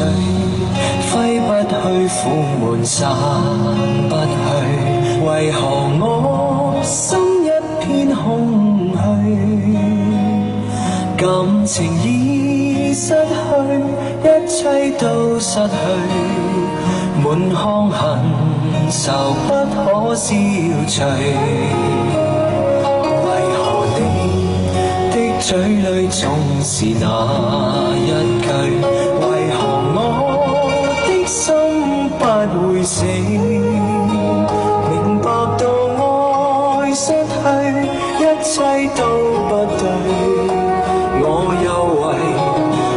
水，揮不去，苦悶散不去，為何我心一片空虛？感情已失去，一切都失去，滿腔恨愁不可消除。為何你的嘴裏總是那一句？為何我的心不會死？明白到愛失去，一切都不對。我又為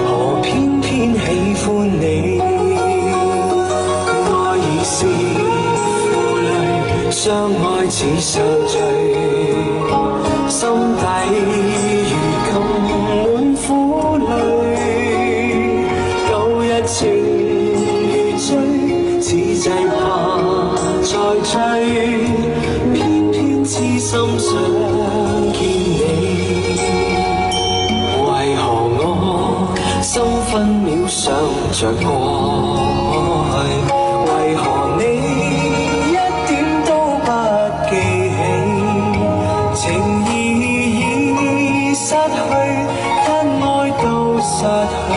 何偏偏喜歡你？愛已是負累，相愛似受罪，心底如今滿苦淚。舊日情如醉，此際怕再追，偏偏痴心想見你。心分秒想着過去，為何你一點都不記起？情意已失去，因愛都失去，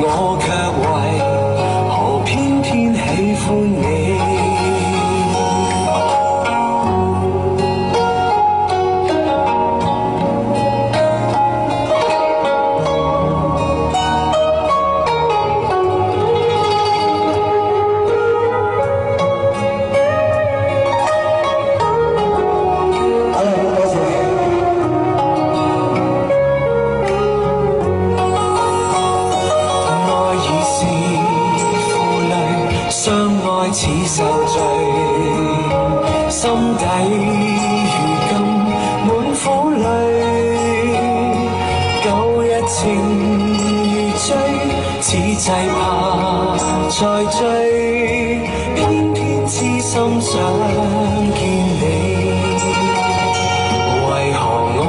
我卻為何偏偏喜歡你？相愛似受罪，心底如今滿苦淚。舊日情如醉，此際怕再追，偏偏痴心想見你。為何我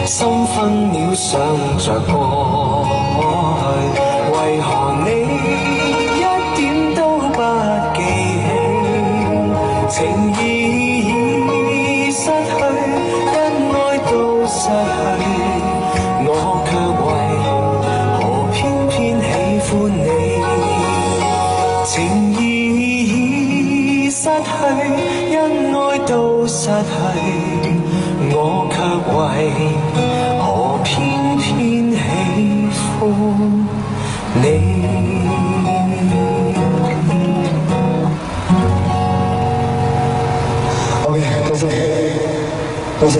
心分秒想着過去？為何你情意已失去，因愛都失去，我卻為何偏偏喜歡你？情意已失去，因愛都失去，我卻為何偏偏喜歡你？多謝。